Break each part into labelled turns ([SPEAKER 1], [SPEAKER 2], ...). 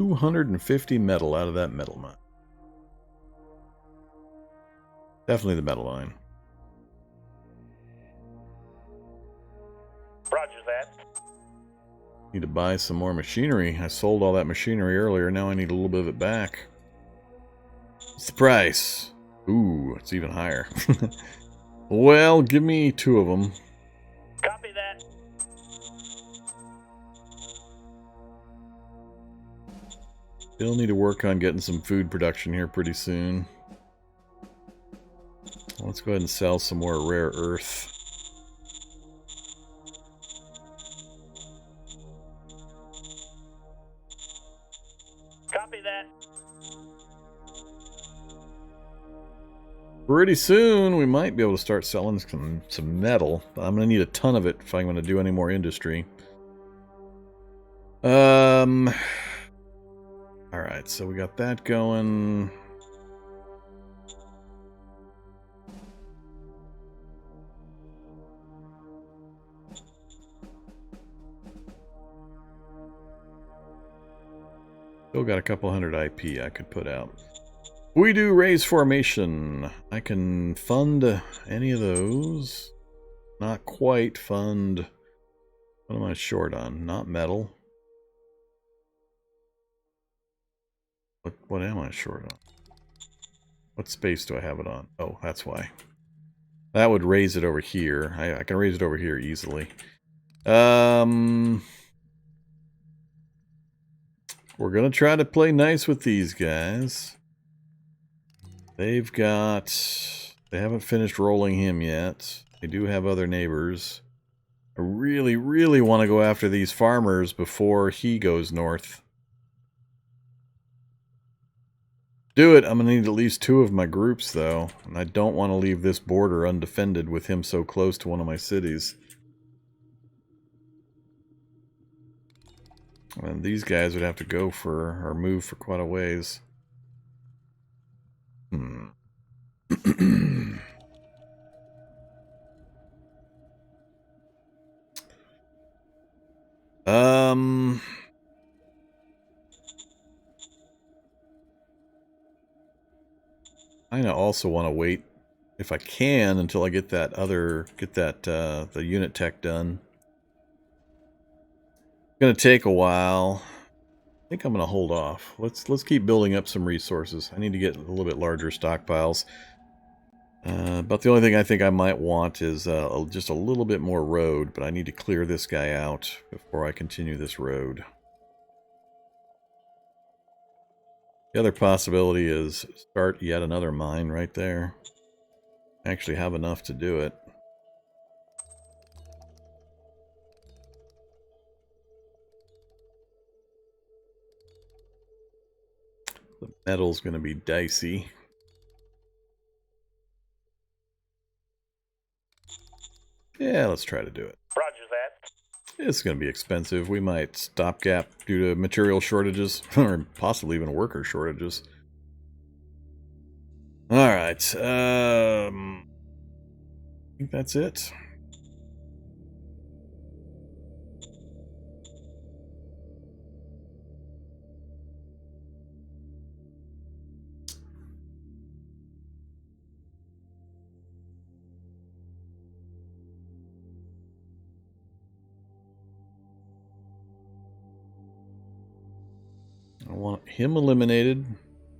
[SPEAKER 1] 250 metal out of that metal mine. Definitely the metal mine.
[SPEAKER 2] Roger that.
[SPEAKER 1] Need to buy some more machinery. I sold all that machinery earlier. Now I need a little bit of it back. What's the price? Ooh, it's even higher. Well, give me 2 of them.
[SPEAKER 2] Copy that.
[SPEAKER 1] Still need to work on getting some food production here pretty soon. Let's go ahead and sell some more rare earth.
[SPEAKER 2] Copy that.
[SPEAKER 1] Pretty soon, we might be able to start selling some metal. But I'm going to need a ton of it if I'm going to do any more industry. Alright, so we got that going. Still got a couple hundred IP I could put out. We do raise formation. I can fund any of those. Not quite fund. What am I short on? Not metal. What am I short on? What space do I have it on? Oh, that's why. That would raise it over here. I can raise it over here easily. We're going to try to play nice with these guys. They haven't finished rolling him yet. They do have other neighbors. I really, really want to go after these farmers before he goes north. Do it. I'm going to need at least 2 of my groups, though. And I don't want to leave this border undefended with him so close to one of my cities. And these guys would have to go for, or move for quite a ways. I also want to wait, if I can, until I get that the unit tech done. It's gonna take a while. I think I'm gonna hold off. Let's keep building up some resources. I need to get a little bit larger stockpiles. But the only thing I think I might want is just a little bit more road, but I need to clear this guy out before I continue this road. The other possibility is start yet another mine right there. I actually have enough to do it. The metal's going to be dicey. Yeah, let's try to do it.
[SPEAKER 2] Roger that.
[SPEAKER 1] It's going to be expensive. We might stopgap due to material shortages, or possibly even worker shortages. Alright, I think that's it. I want him eliminated.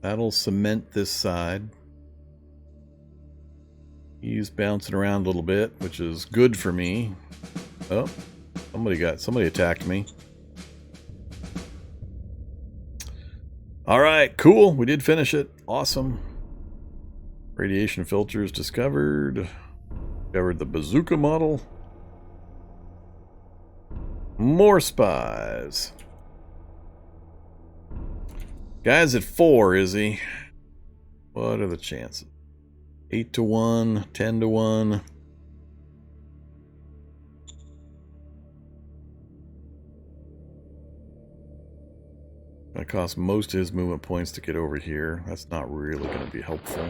[SPEAKER 1] That'll cement this side. He's bouncing around a little bit, which is good for me. Oh, somebody attacked me. Alright, cool. We did finish it. Awesome. Radiation filters discovered. Discovered the bazooka model. More spies. Guy's at 4, is he? What are the chances? 8 to 1, 10 to 1. That costs most of his movement points to get over here. That's not really going to be helpful.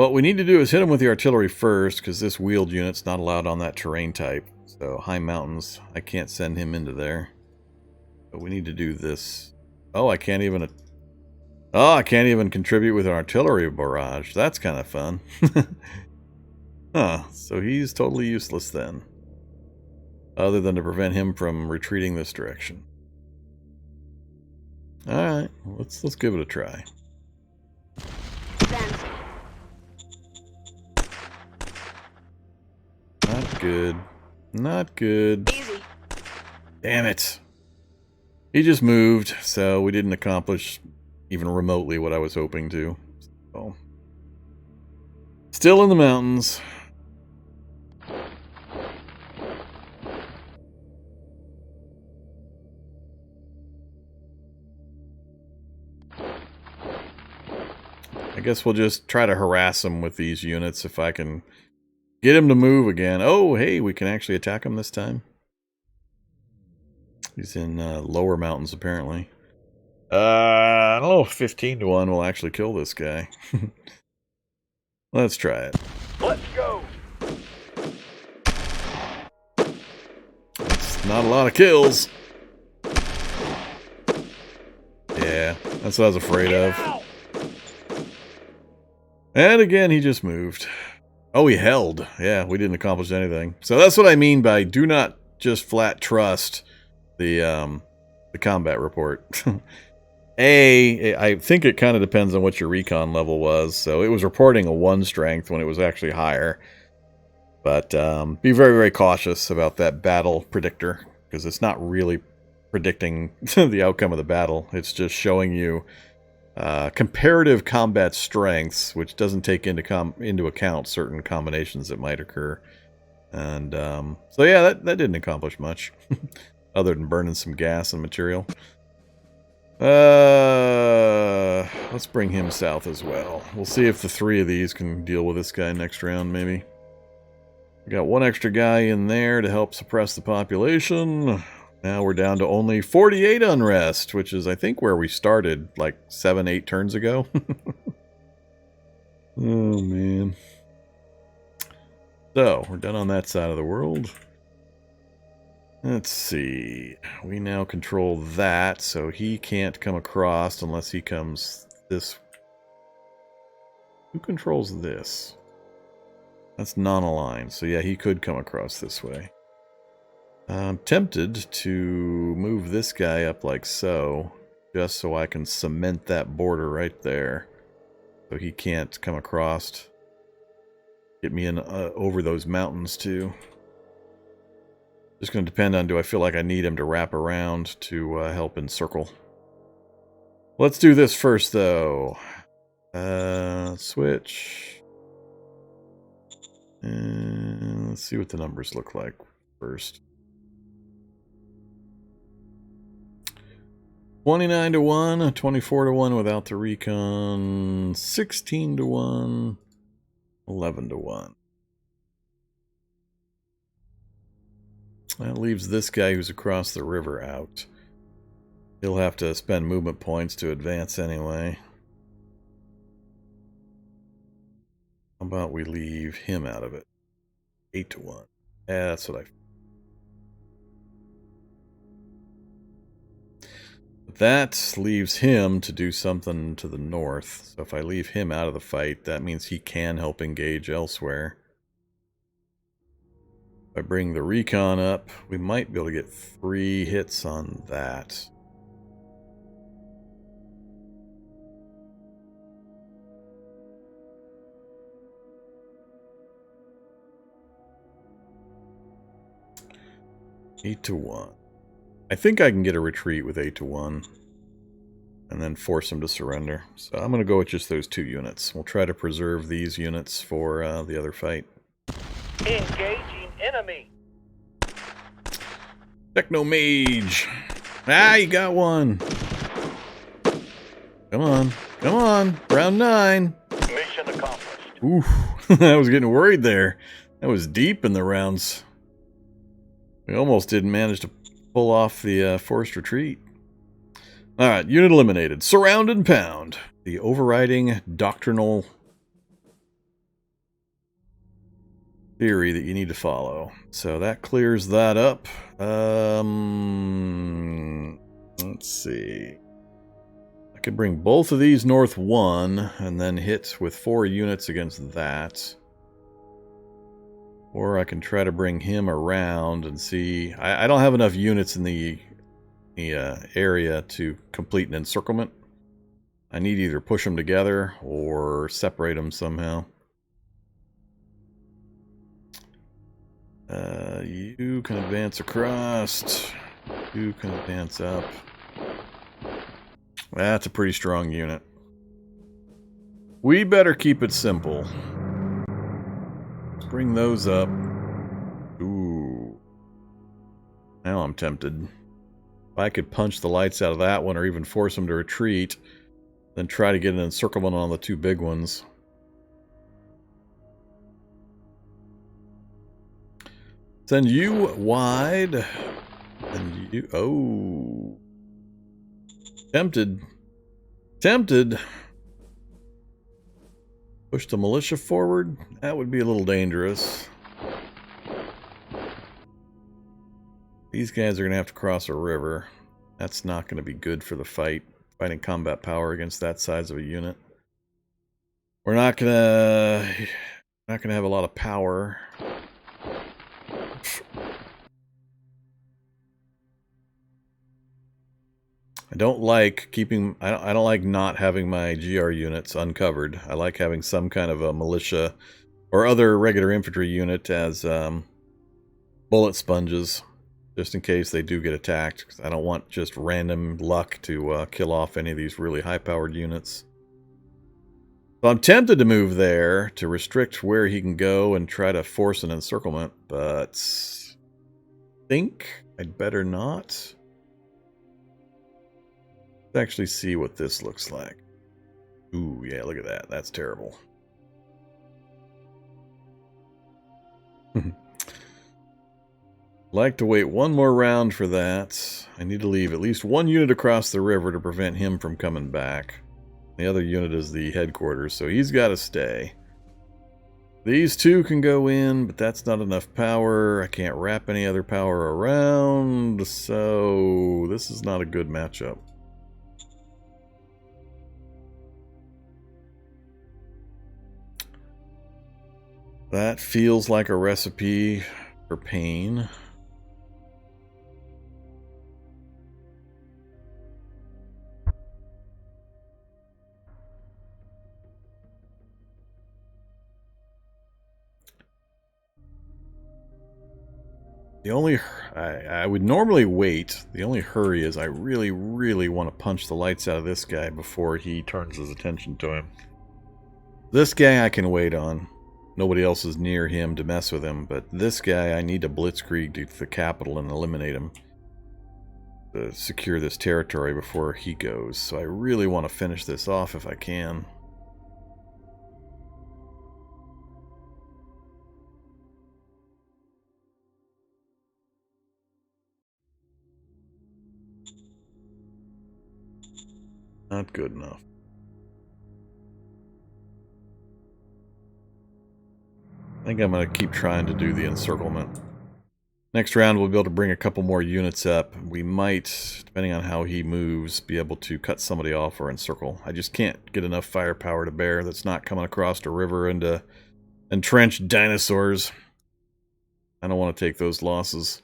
[SPEAKER 1] What we need to do is hit them with the artillery first, because this wheeled unit's not allowed on that terrain type. So high mountains, I can't send him into there. But we need to do this. Oh, I can't even... Oh, I can't even contribute with an artillery barrage. That's kind of fun. Huh, so he's totally useless then. Other than to prevent him from retreating this direction. Alright, let's give it a try. Not good. Not good.
[SPEAKER 3] Easy.
[SPEAKER 1] Damn it. He just moved, so we didn't accomplish even remotely what I was hoping to. So. Still in the mountains. I guess we'll just try to harass him with these units if I can get him to move again. Oh, hey, we can actually attack him this time. He's in lower mountains, apparently. I don't know if 15 to 1 will actually kill this guy. Let's try it.
[SPEAKER 2] Let's go.
[SPEAKER 1] It's not a lot of kills. Yeah, that's what I was afraid of. And again, he just moved. Oh, he held. Yeah, we didn't accomplish anything. So that's what I mean by do not just flat trust the combat report. I think it kind of depends on what your recon level was. So it was reporting a 1 strength when it was actually higher. But be very, very cautious about that battle predictor, because it's not really predicting the outcome of the battle. It's just showing you comparative combat strengths, which doesn't take into account certain combinations that might occur. And so yeah, that didn't accomplish much, other than burning some gas and material. Let's bring him south as well. We'll see if the 3 of these can deal with this guy next round, maybe. We got 1 extra guy in there to help suppress the population. Now we're down to only 48 unrest, which is, I think, where we started like 7-8 turns ago. Oh, man. So, we're done on that side of the world. Let's see. We now control that, so he can't come across unless he comes this... Who controls this? That's non-aligned, so yeah, he could come across this way. I'm tempted to move this guy up like so, just so I can cement that border right there. So he can't come across. Get me in over those mountains too. Just going to depend on, do I feel like I need him to wrap around to help encircle. Let's do this first though. Switch. And let's see what the numbers look like first. 29 to 1, 24 to 1 without the recon, 16 to 1, 11 to 1. That leaves this guy who's across the river out. He'll have to spend movement points to advance anyway. How about we leave him out of it? 8 to 1. Yeah, that's what I... That leaves him to do something to the north. So if I leave him out of the fight, that means he can help engage elsewhere. If I bring the recon up, we might be able to get 3 hits on that. Eight to 1. I think I can get a retreat with 8 to 1 and then force him to surrender. So I'm going to go with just those 2 units. We'll try to preserve these units for the other fight.
[SPEAKER 2] Engaging enemy.
[SPEAKER 1] Techno Mage. Ah, you got one. Come on. Come on. Round 9.
[SPEAKER 2] Mission accomplished.
[SPEAKER 1] Oof. I was getting worried there. That was deep in the rounds. We almost didn't manage to pull off the forced retreat. Alright, unit eliminated. Surround and pound. The overriding doctrinal theory that you need to follow. So that clears that up. Let's see. I could bring both of these north 1 and then hit with 4 units against that. Or I can try to bring him around and see. I don't have enough units in the area to complete an encirclement. I need to either push them together or separate them somehow. You can advance across. You can advance up. That's a pretty strong unit. We better keep it simple. Let's bring those up. Ooh. Now I'm tempted. If I could punch the lights out of that one or even force them to retreat, then try to get an encirclement on the 2 big ones. Send you wide. And you... Oh. Tempted. Tempted. Push the militia forward. That would be a little dangerous. These guys are going to have to cross a river. That's not going to be good for the fight. Fighting combat power against that size of a unit. We're not going to have a lot of power. I don't like keeping... I don't like not having my GR units uncovered. I like having some kind of a militia or other regular infantry unit as bullet sponges, just in case they do get attacked. 'Cause I don't want just random luck to kill off any of these really high-powered units. So I'm tempted to move there to restrict where he can go and try to force an encirclement, but I think I'd better not. Let's actually see what this looks like. Ooh, yeah, look at that. That's terrible. Like to wait one more round for that. I need to leave at least 1 unit across the river to prevent him from coming back. The other unit is the headquarters, so he's got to stay. These 2 can go in, but that's not enough power. I can't wrap any other power around, so this is not a good matchup. That feels like a recipe for pain. The only... I would normally wait. The only hurry is I really, really want to punch the lights out of this guy before he turns his attention to him. This guy I can wait on. Nobody else is near him to mess with him, but this guy I need to blitzkrieg to the capital and eliminate him to secure this territory before he goes. So I really want to finish this off if I can. Not good enough. I think I'm going to keep trying to do the encirclement. Next round we'll be able to bring a couple more units up. We might, depending on how he moves, be able to cut somebody off or encircle. I just can't get enough firepower to bear that's not coming across the river into entrenched dinosaurs. I don't want to take those losses.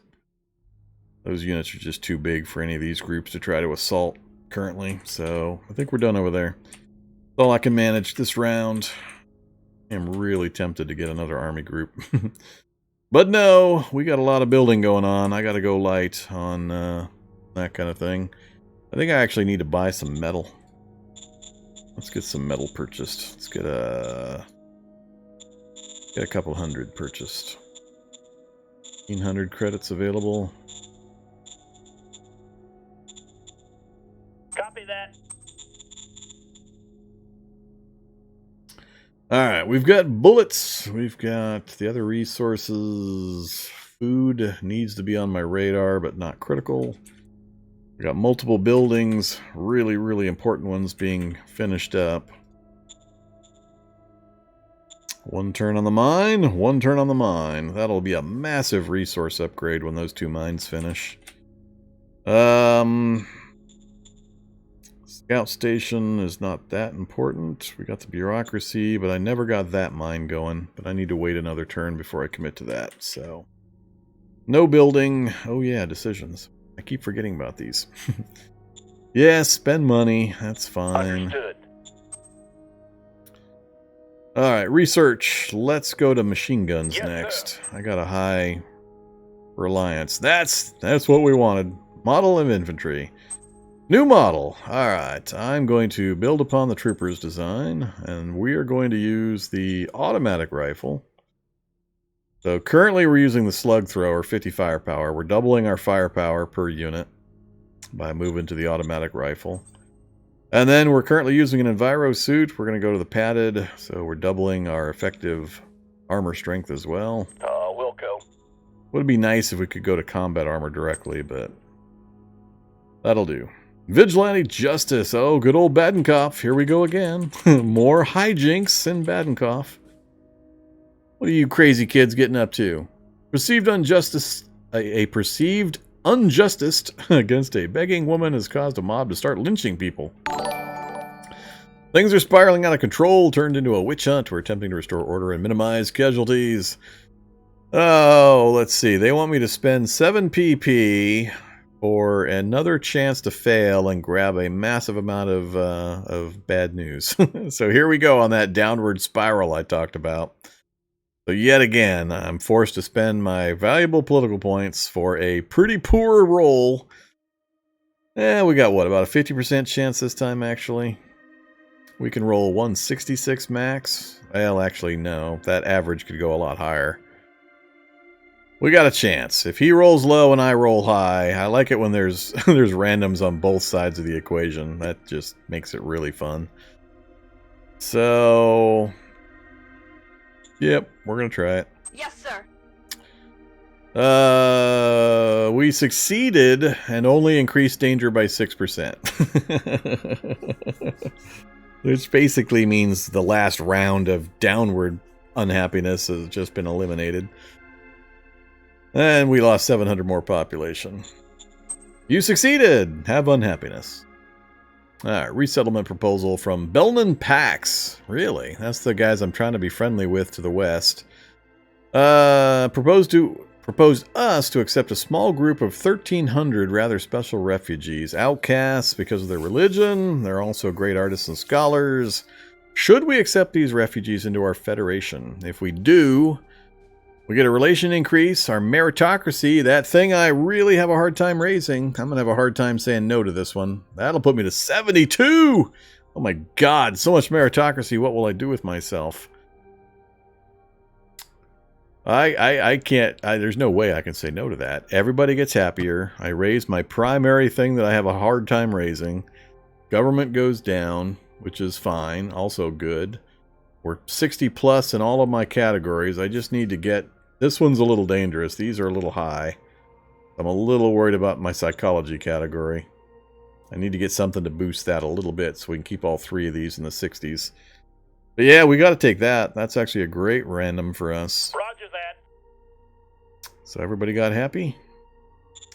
[SPEAKER 1] Those units are just too big for any of these groups to try to assault currently. So I think we're done over there. That's all I can manage this round. I'm really tempted to get another army group. But no, we got a lot of building going on. I got to go light on that kind of thing. I think I actually need to buy some metal. Let's get some metal purchased. Let's get a couple hundred purchased. 1,500 credits available.
[SPEAKER 2] Copy that.
[SPEAKER 1] Alright, we've got bullets. We've got the other resources. Food needs to be on my radar, but not critical. We got multiple buildings, really, really important ones being finished up. 1 turn on the mine, 1 turn on the mine. That'll be a massive resource upgrade when those 2 mines finish. Scout station is not that important. We got the bureaucracy, but I never got that mine going. But I need to wait another turn before I commit to that, so... No building. Oh yeah, decisions. I keep forgetting about these. Yeah, spend money. That's fine.
[SPEAKER 2] Understood.
[SPEAKER 1] Alright, research. Let's go to machine guns
[SPEAKER 2] Yes,
[SPEAKER 1] next.
[SPEAKER 2] sir.
[SPEAKER 1] I got a high reliance. That's what we wanted. Model of infantry. New model. Alright, I'm going to build upon the trooper's design, and we are going to use the automatic rifle. So currently we're using the slug thrower, 50 firepower. We're doubling our firepower per unit by moving to the automatic rifle. And then we're currently using an enviro suit. We're going to go to the padded, so we're doubling our effective armor strength as well.
[SPEAKER 2] Wilco.
[SPEAKER 1] Would be nice if we could go to combat armor directly, but that'll do. Vigilante Justice. Oh, good old Badenkopf. Here we go again. More hijinks in Badenkopf. What are you crazy kids getting up to? Perceived injustice, a perceived injustice against a begging woman has caused a mob to start lynching people. Things are spiraling out of control, turned into a witch hunt. We're attempting to restore order and minimize casualties. Oh, let's see. They want me to spend 7 PP for another chance to fail and grab a massive amount of bad news. So here we go on that downward spiral I talked about. So yet again, I'm forced to spend my valuable political points for a pretty poor roll. We got what, about a 50% chance this time actually? We can roll 166 max. Well, actually no, that average could go a lot higher. We got a chance. If he rolls low and I roll high, I like it when there's there's randoms on both sides of the equation. That just makes it really fun. So... Yep, we're gonna try it.
[SPEAKER 3] Yes, sir.
[SPEAKER 1] We succeeded and only increased danger by 6%. Which basically means the last round of downward unhappiness has just been eliminated. And we lost 700 more population. You succeeded! Have unhappiness. Alright, resettlement proposal from Belnan Pax. Really? That's the guys I'm trying to be friendly with to the west. Proposed us to accept a small group of 1,300 rather special refugees. Outcasts because of their religion. They're also great artists and scholars. Should we accept these refugees into our federation? If we do, we get a relation increase. Our meritocracy, that thing I really have a hard time raising. I'm going to have a hard time saying no to this one. That'll put me to 72! Oh my god, so much meritocracy. What will I do with myself? I can't, there's no way I can say no to that. Everybody gets happier. I raise my primary thing that I have a hard time raising. Government goes down, which is fine, also good. We're 60 plus in all of my categories. I just need to get, this one's a little dangerous. These are a little high. I'm a little worried about my psychology category. I need to get something to boost that a little bit so we can keep all 3 of these in the 60s. But yeah, we got to take that. That's actually a great random for us.
[SPEAKER 2] Roger that.
[SPEAKER 1] So everybody got happy?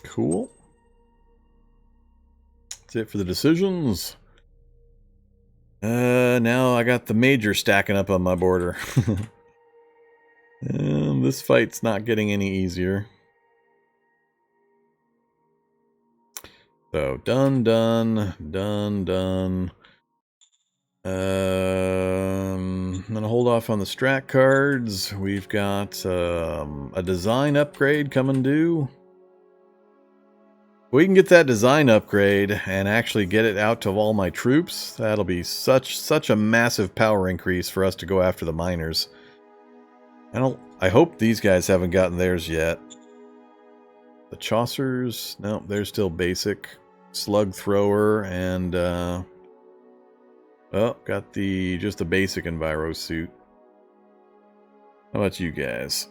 [SPEAKER 1] Cool. That's it for the decisions. Now I got the major stacking up on my border. And this fight's not getting any easier. So, done. I'm gonna hold off on the strat cards. We've got a design upgrade coming due. We can get that design upgrade and actually get it out to all my troops. That'll be such a massive power increase for us to go after the miners. I hope these guys haven't gotten theirs yet. The Chaucers, no, they're still basic. Slug thrower and oh, got just the basic enviro suit. How about you guys?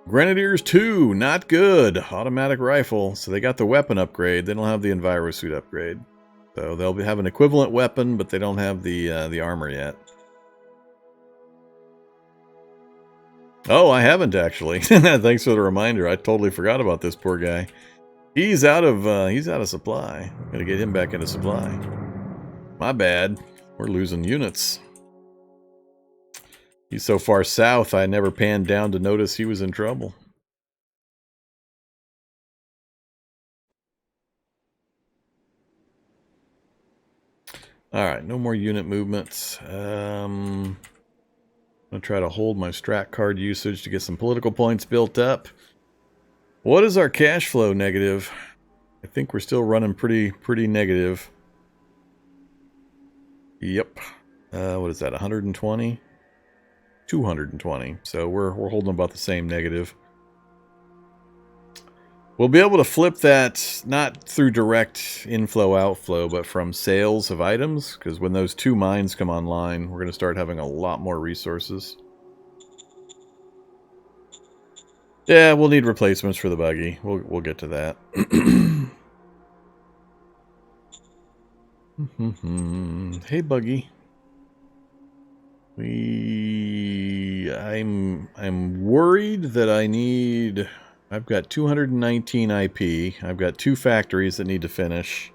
[SPEAKER 1] Grenadiers 2, not good. Automatic rifle. So they got the weapon upgrade. They don't have the enviro suit upgrade. So they'll have an equivalent weapon, but they don't have the armor yet. Oh, I haven't actually. Thanks for the reminder. I totally forgot about this poor guy. He's out of supply. Gotta get him back into supply. My bad. We're losing units. He's so far south, I never panned down to notice he was in trouble. Alright, no more unit movements. I'm going to try to hold my strat card usage to get some political points built up. What is our cash flow negative? I think we're still running pretty negative. Yep. What is that, 120? 220. So we're holding about the same negative. We'll be able to flip that not through direct inflow outflow, but from sales of items, because when those 2 mines come online, we're going to start having a lot more resources. Yeah, we'll need replacements for the buggy. We'll get to that. Hey, buggy. I'm worried that I've got 219 IP. I've got 2 factories that need to finish.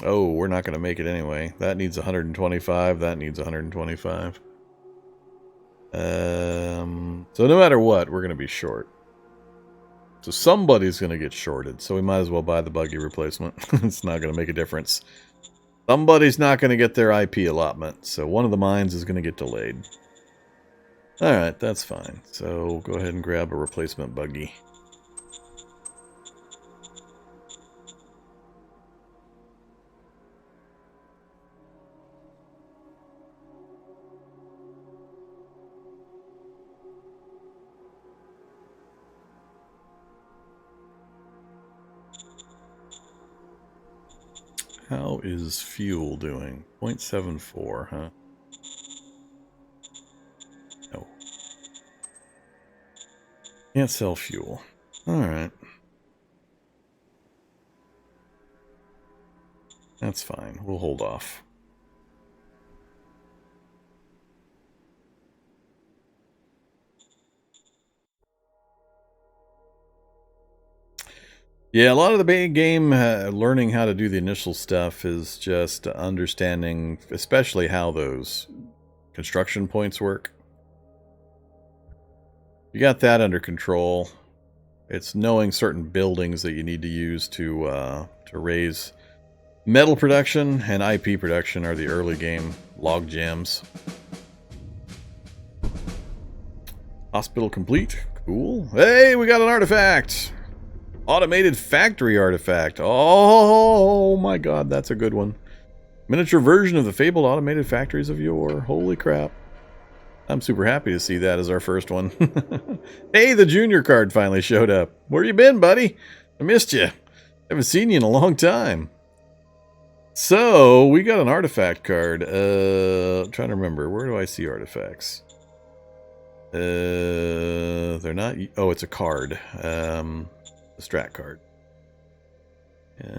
[SPEAKER 1] Oh, we're not going to make it anyway. That needs 125. That needs 125. So no matter what, we're going to be short. So somebody's going to get shorted. So we might as well buy the buggy replacement. It's not going to make a difference. Somebody's not going to get their IP allotment. So one of the mines is going to get delayed. Alright, that's fine. So go ahead and grab a replacement buggy. How is fuel doing? 0.74, huh? No. Can't sell fuel. Alright. That's fine. We'll hold off. Yeah, a lot of the big game learning how to do the initial stuff is just understanding, especially how those construction points work. You got that under control. It's knowing certain buildings that you need to use to raise metal production and IP production are the early game log jams. Hospital complete. Cool. Hey, we got an artifact. Automated factory artifact. Oh my god, that's a good one. Miniature version of the fabled automated factories of yore. Holy crap. I'm super happy to see that as our first one. Hey, the junior card finally showed up. Where you been, buddy? I missed you. Haven't seen you in a long time. So, we got an artifact card. I'm trying to remember. Where do I see artifacts? They're not... Oh, it's a card. A strat card.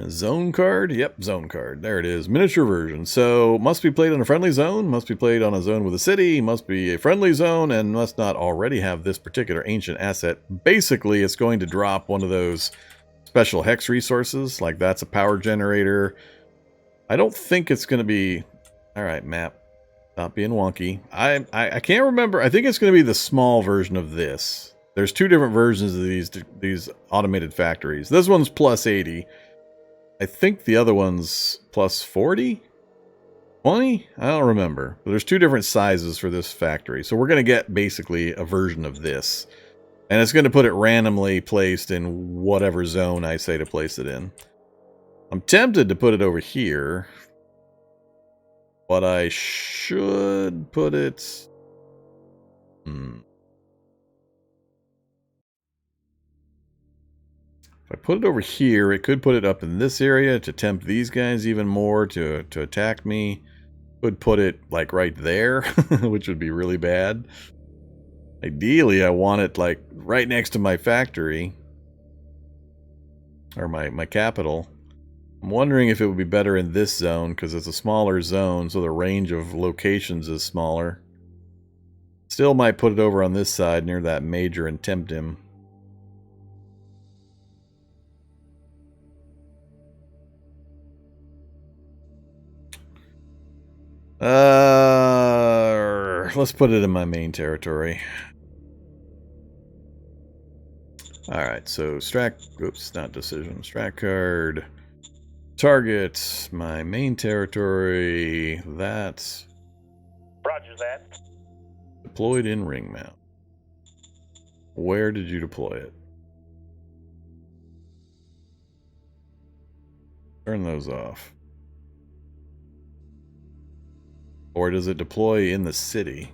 [SPEAKER 1] Zone card? Yep, zone card. There it is. Miniature version. So, must be played on a friendly zone, must be played on a zone with a city, must be a friendly zone, and must not already have this particular ancient asset. Basically, it's going to drop one of those special hex resources, like that's a power generator. I don't think it's going to be... Alright, map. Stop being wonky. I can't remember. I think it's going to be the small version of this. There's 2 different versions of these automated factories. This one's plus 80. I think the other one's plus 40? 20? I don't remember. But there's 2 different sizes for this factory. So we're going to get basically a version of this. And it's going to put it randomly placed in whatever zone I say to place it in. I'm tempted to put it over here. But I should put it... If I put it over here, it could put it up in this area to tempt these guys even more to attack me. Could put it like right there, which would be really bad. Ideally, I want it like right next to my factory. Or my capital. I'm wondering if it would be better in this zone, because it's a smaller zone, so the range of locations is smaller. Still might put it over on this side near that major and tempt him. Let's put it in my main territory. Alright, so oops, not decision. Strat card. Target, my main territory. That's
[SPEAKER 2] Roger that.
[SPEAKER 1] deployed in ring mount. Where did you deploy it? Turn those off. Or does it deploy in the city?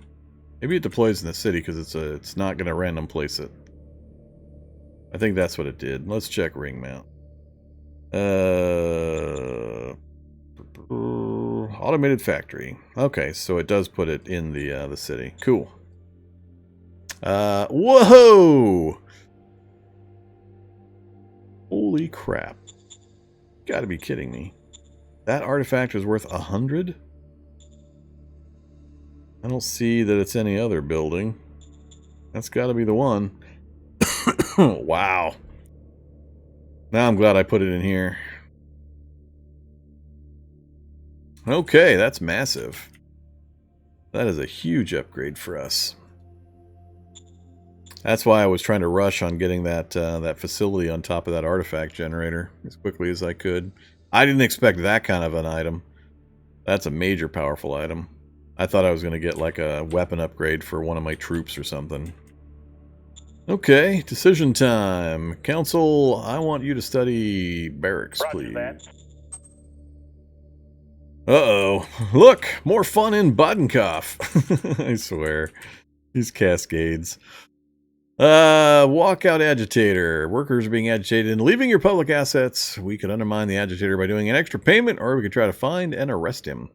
[SPEAKER 1] Maybe it deploys in the city because it's not going to random place it. I think that's what it did. Let's check ring mount. Automated factory. Okay, so it does put it in the city. Cool. Whoa! Holy crap! Gotta be kidding me. That artifact is worth 100? I don't see that it's any other building. That's gotta be the one. Wow. Now I'm glad I put it in here. Okay, that's massive. That is a huge upgrade for us. That's why I was trying to rush on getting that that facility on top of that artifact generator as quickly as I could. I didn't expect that kind of an item. That's a major powerful item. I thought I was going to get like a weapon upgrade for one of my troops or something. Okay, decision time. Council, I want you to study barracks, please. Uh-oh. Look! More fun in Bodenkopf. I swear. These cascades. Walkout agitator. Workers are being agitated and leaving your public assets. We could undermine the agitator by doing an extra payment, or we could try to find and arrest him.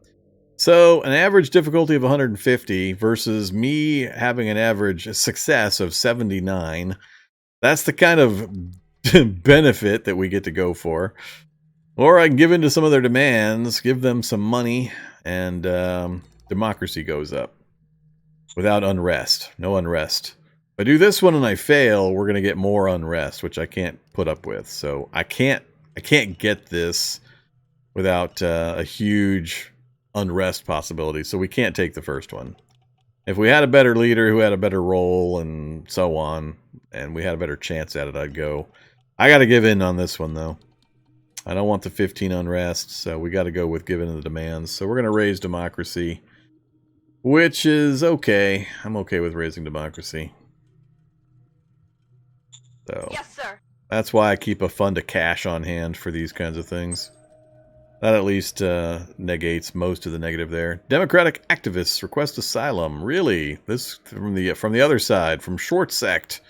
[SPEAKER 1] So, an average difficulty of 150 versus me having an average success of 79. That's the kind of benefit that we get to go for. Or I can give in to some of their demands, give them some money, and democracy goes up. Without unrest. No unrest. If I do this one and I fail, we're going to get more unrest, which I can't put up with. So I can't get this without a huge unrest possibility. So we can't take the first one. If we had a better leader who had a better role and so on, and we had a better chance at it, I'd go. I got to give in on this one, though. I don't want the 15 unrest, so we got to go with giving the demands. So we're going to raise democracy, which is okay. I'm okay with raising democracy. So
[SPEAKER 3] yes, sir.
[SPEAKER 1] That's why I keep a fund of cash on hand for these kinds of things. That at least negates most of the negative there. Democratic activists request asylum. Really? This from the other side, from Short Sect.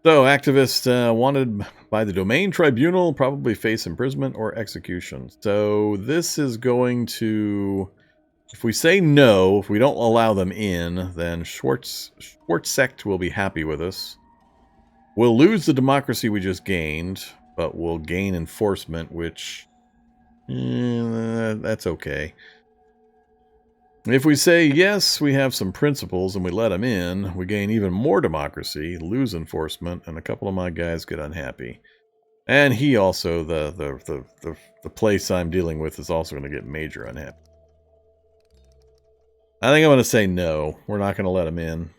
[SPEAKER 1] So, activists wanted by the Domain Tribunal probably face imprisonment or execution. So, this is going to... If we say no, if we don't allow them in, then Short Sect will be happy with us. We'll lose the democracy we just gained, but we'll gain enforcement, which... that's okay. If we say yes, we have some principles and we let them in, we gain even more democracy, lose enforcement, and a couple of my guys get unhappy. And he also, the place I'm dealing with, is also going to get major unhappy. I think I'm going to say no. We're not going to let him in.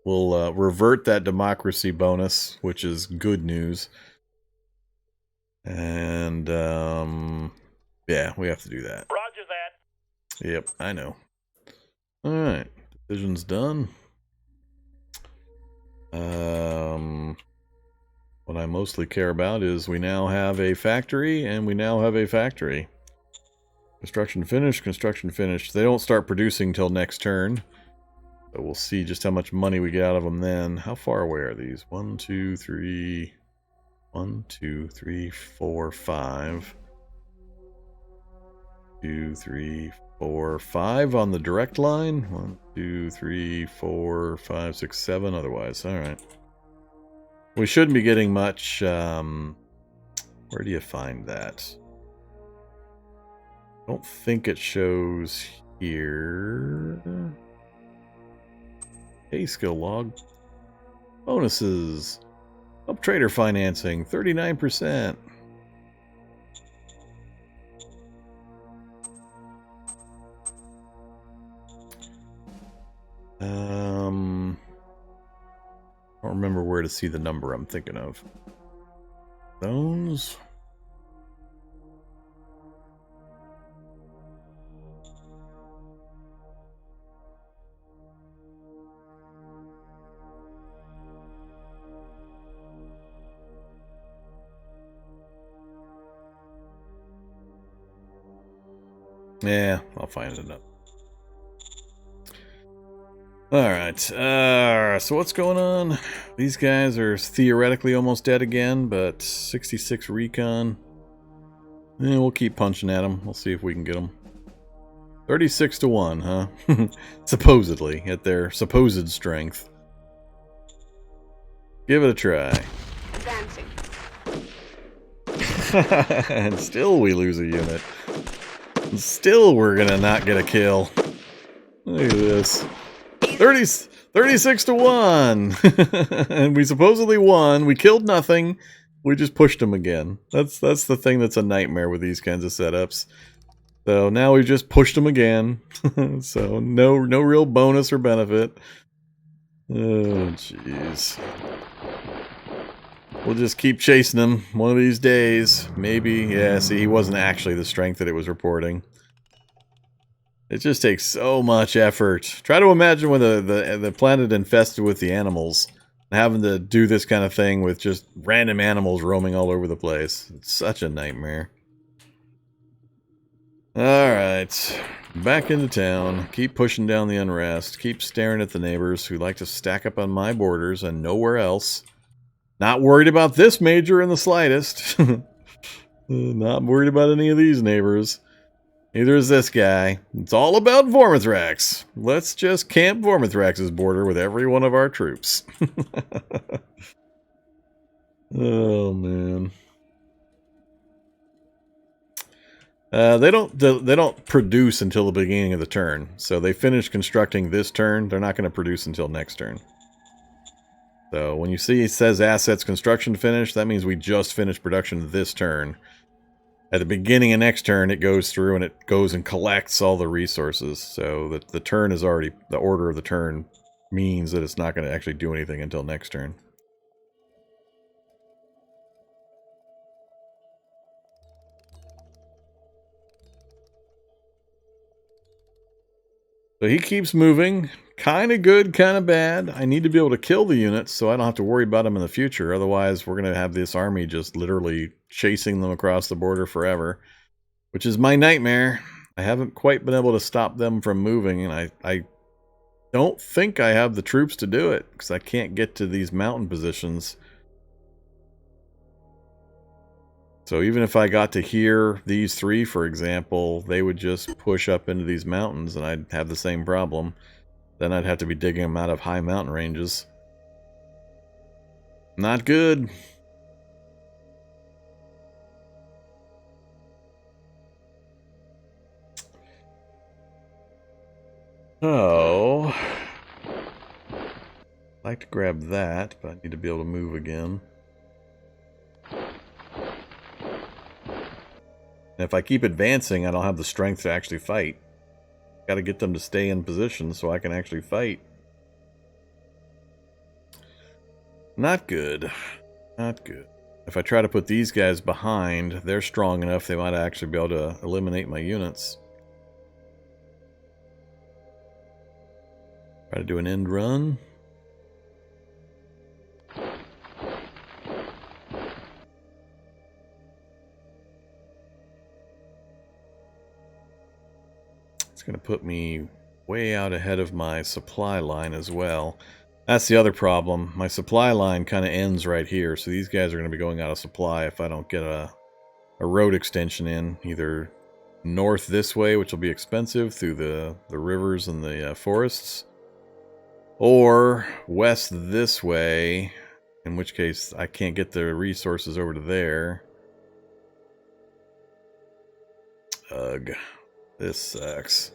[SPEAKER 1] We'll revert that democracy bonus, which is good news. And, yeah, we have to do that.
[SPEAKER 2] Roger that.
[SPEAKER 1] Yep, I know. Alright, decision's done. What I mostly care about is we now have a factory, and we now have a factory. Construction finished, construction finished. They don't start producing till next turn. So we'll see just how much money we get out of them then. How far away are these? 1, 2, 3... 1, 2, 3, 4, 5. 2, 3, 4, 5 on the direct line. 1, 2, 3, 4, 5, 6, 7 otherwise. Alright. We shouldn't be getting much Where do you find that? I don't think it shows here. Hey, skill log. Bonuses. Up trader financing, 39%. I don't remember where to see the number I'm thinking of. Those. Yeah, I'll find it up. Alright, so what's going on? These guys are theoretically almost dead again, but 66 recon. We'll keep punching at them. We'll see if we can get them. 36 to 1, huh? Supposedly, at their supposed strength. Give it a try.
[SPEAKER 3] Advancing.
[SPEAKER 1] And still we lose a unit. And still we're gonna not get a kill. Look at this. 36 to 1. And we supposedly won. We killed nothing. We just pushed them again. That's the thing that's a nightmare with these kinds of setups. So now we've just pushed them again. So no real bonus or benefit. Oh jeez. We'll just keep chasing him one of these days. Maybe. Yeah, see, he wasn't actually the strength that it was reporting. It just takes so much effort. Try to imagine when the planet infested with the animals, having to do this kind of thing with just random animals roaming all over the place. It's such a nightmare. Alright, back into town. Keep pushing down the unrest. Keep staring at the neighbors who like to stack up on my borders and nowhere else. Not worried about this major in the slightest. Not worried about any of these neighbors. Neither is this guy. It's all about Vormithrax. Let's just camp Vormithrax's border with every one of our troops. Oh, man. They don't produce until the beginning of the turn. So they finish constructing this turn. They're not going to produce until next turn. So when you see it says assets construction finished, that means we just finished production this turn. At the beginning of next turn, it goes through and it goes and collects all the resources. So that the turn is already, the order of the turn means that it's not going to actually do anything until next turn. So he keeps moving. Kind of good, kind of bad. I need to be able to kill the units so I don't have to worry about them in the future. Otherwise, we're going to have this army just literally chasing them across the border forever. Which is my nightmare. I haven't quite been able to stop them from moving, and I don't think I have the troops to do it, because I can't get to these mountain positions. So even if I got to here, these three, for example, they would just push up into these mountains, and I'd have the same problem. Then I'd have to be digging them out of high mountain ranges. Not good. Oh, I'd like to grab that, but I need to be able to move again. And if I keep advancing, I don't have the strength to actually fight. Got to get them to stay in position so I can actually fight. Not good. Not good. If I try to put these guys behind, they're strong enough they might actually be able to eliminate my units. Try to do an end run. It's going to put me way out ahead of my supply line as well. That's the other problem. My supply line kind of ends right here, so these guys are going to be going out of supply if I don't get a road extension in, either north this way, which will be expensive through the rivers and the forests, or west this way, in which case I can't get the resources over to there. Ugh. This sucks.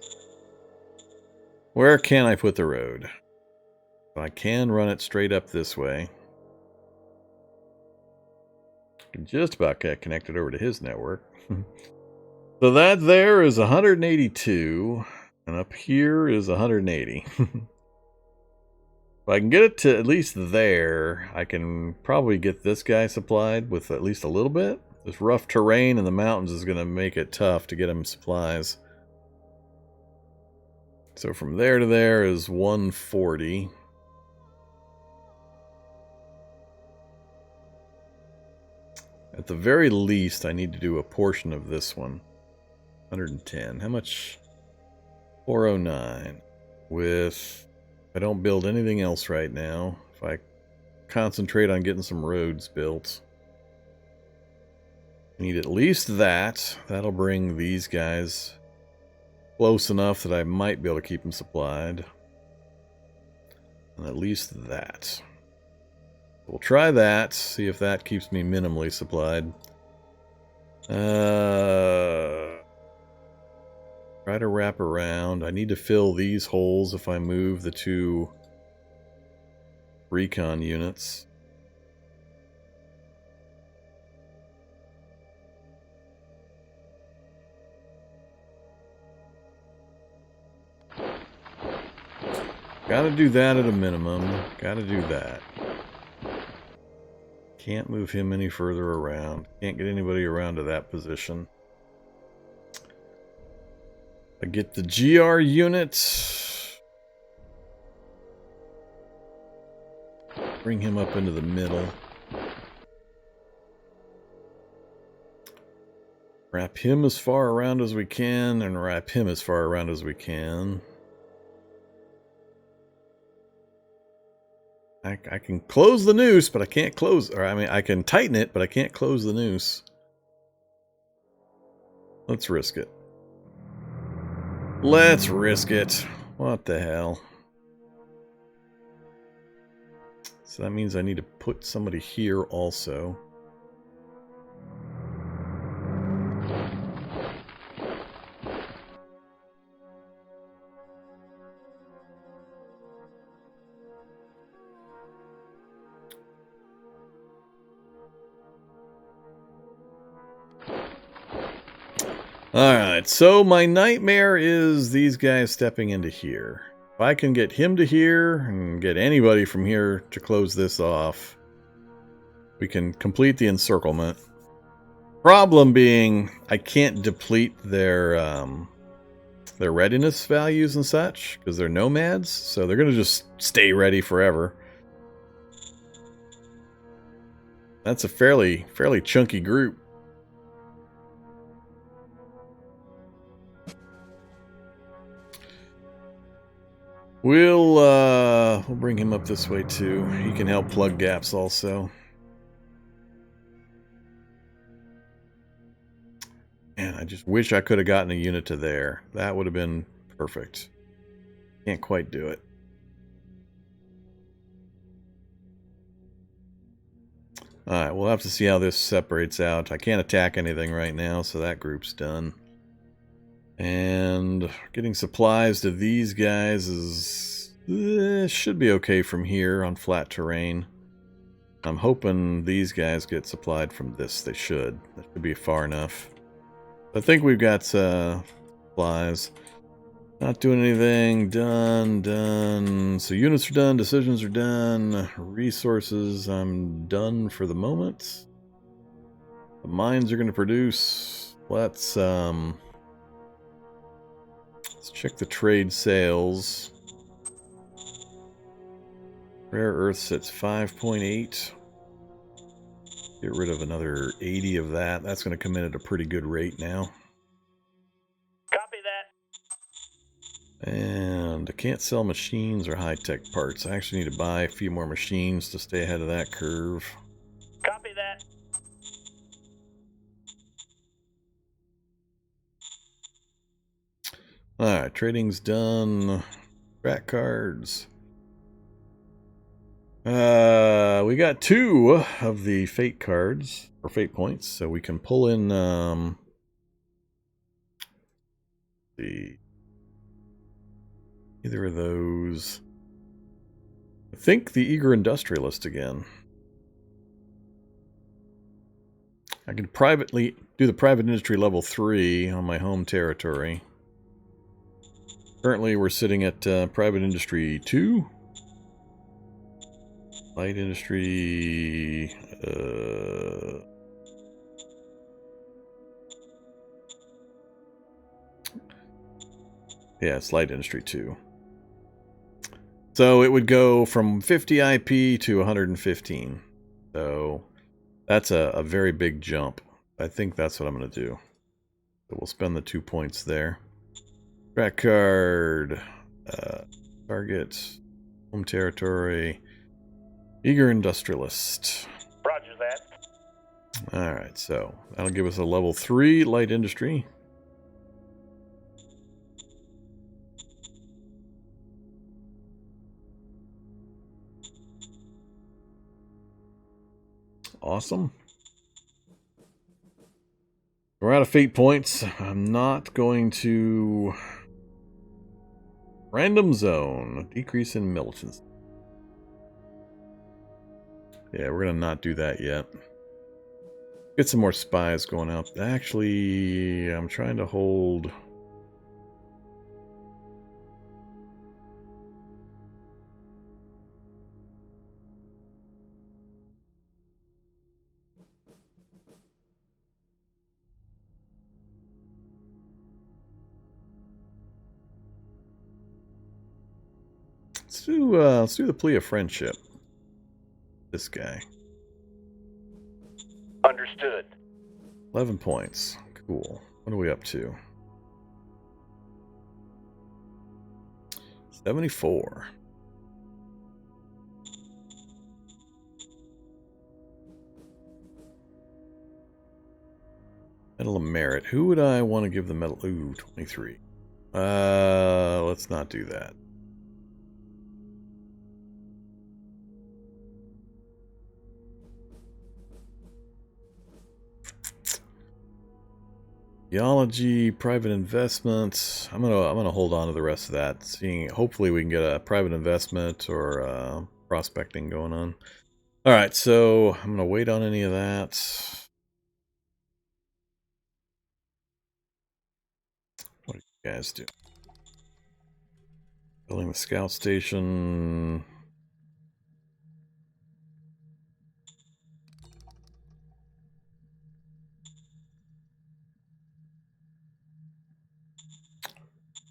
[SPEAKER 1] Where can I put the road? I can run it straight up this way. I can just about get connected over to his network. So that there is 182, and up here is 180. If I can get it to at least there, I can probably get this guy supplied with at least a little bit. This rough terrain in the mountains is going to make it tough to get him supplies. So from there to there is 140. At the very least, I need to do a portion of this one. 110. How much? 409. With... I don't build anything else right now. If I concentrate on getting some roads built. I need at least that. That'll bring these guys close enough that I might be able to keep them supplied. And at least that. We'll try that. See if that keeps me minimally supplied. Try to wrap around. I need to fill these holes if I move the 2 recon units. Gotta do that at a minimum. Gotta do that. Can't move him any further around. Can't get anybody around to that position. I get the GR unit. Bring him up into the middle. Wrap him as far around as we can, and wrap him as far around as we can. I can close the noose, but I can't close... Or, I mean, I can tighten it, but I can't close the noose. Let's risk it. Let's risk it. What the hell? So that means I need to put somebody here also. Alright, so my nightmare is these guys stepping into here. If I can get him to here, and get anybody from here to close this off, we can complete the encirclement. Problem being, I can't deplete their readiness values and such, because they're nomads, so they're going to just stay ready forever. That's a fairly chunky group. We'll bring him up this way too. He can help plug gaps also. Man, I just wish I could have gotten a unit to there. That would have been perfect. Can't quite do it. Alright, we'll have to see how this separates out. I can't attack anything right now, so that group's done. And getting supplies to these guys is should be okay from here on flat terrain. I'm hoping these guys get supplied from this. They should. That should be far enough. I think we've got supplies. Not doing anything. Done. So units are done. Decisions are done. Resources, I'm done for the moment. The mines are going to produce. Let's check the trade sales. Rare earths at 5.8. Get rid of another 80 of that. That's going to come in at a pretty good rate now.
[SPEAKER 2] Copy that.
[SPEAKER 1] And I can't sell machines or high-tech parts. I actually need to buy a few more machines to stay ahead of that curve.
[SPEAKER 2] Copy that.
[SPEAKER 1] Alright, trading's done. Track cards. We got 2 of the fate cards, or fate points, so we can pull in see. Either of those. I think the eager industrialist again. I can privately do the private industry level 3 on my home territory. Currently, we're sitting at private industry 2. Light industry. Yeah, it's light industry 2. So it would go from 50 IP to 115. So that's a very big jump. I think that's what I'm going to do. So we'll spend the 2 points there. Track card. Target. Home territory. Eager industrialist.
[SPEAKER 2] Roger that.
[SPEAKER 1] Alright, so that'll give us a level 3 light industry. Awesome. We're out of fate points. I'm not going to... Random zone. Decrease in militancy. Yeah, we're going to not do that yet. Get some more spies going out. Actually, I'm trying to hold... Let's do the plea of friendship. This guy.
[SPEAKER 2] Understood.
[SPEAKER 1] 11 points. Cool. What are we up to? 74. Medal of Merit. Who would I want to give the medal? Ooh, 23. Let's not do that. Theology, private investments. I'm gonna hold on to the rest of that. Seeing, hopefully we can get a private investment or prospecting going on. All right, so I'm gonna wait on any of that. What do you guys do? Building the scout station.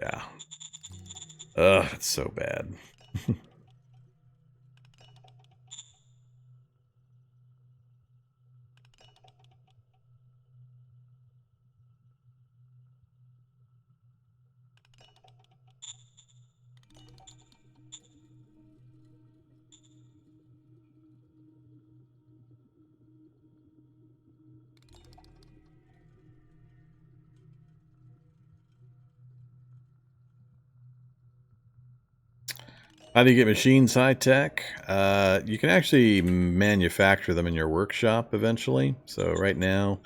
[SPEAKER 1] Yeah. Ugh, it's so bad. How do you get machines high tech? You can actually manufacture them in your workshop eventually. So right now,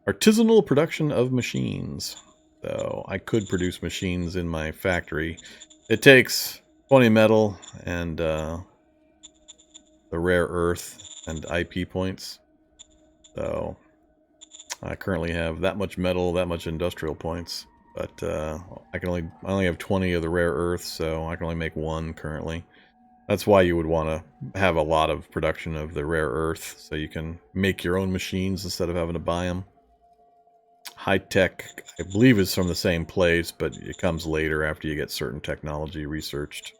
[SPEAKER 1] artisanal production of machines. So I could produce machines in my factory. It takes 20 metal and the rare earth and IP points. So I currently have that much metal, that much industrial points. But I only have 20 of the rare earth, so I can only make 1 currently. That's why you would want to have a lot of production of the rare earth, so you can make your own machines instead of having to buy them. High tech, I believe, is from the same place, but it comes later after you get certain technology researched.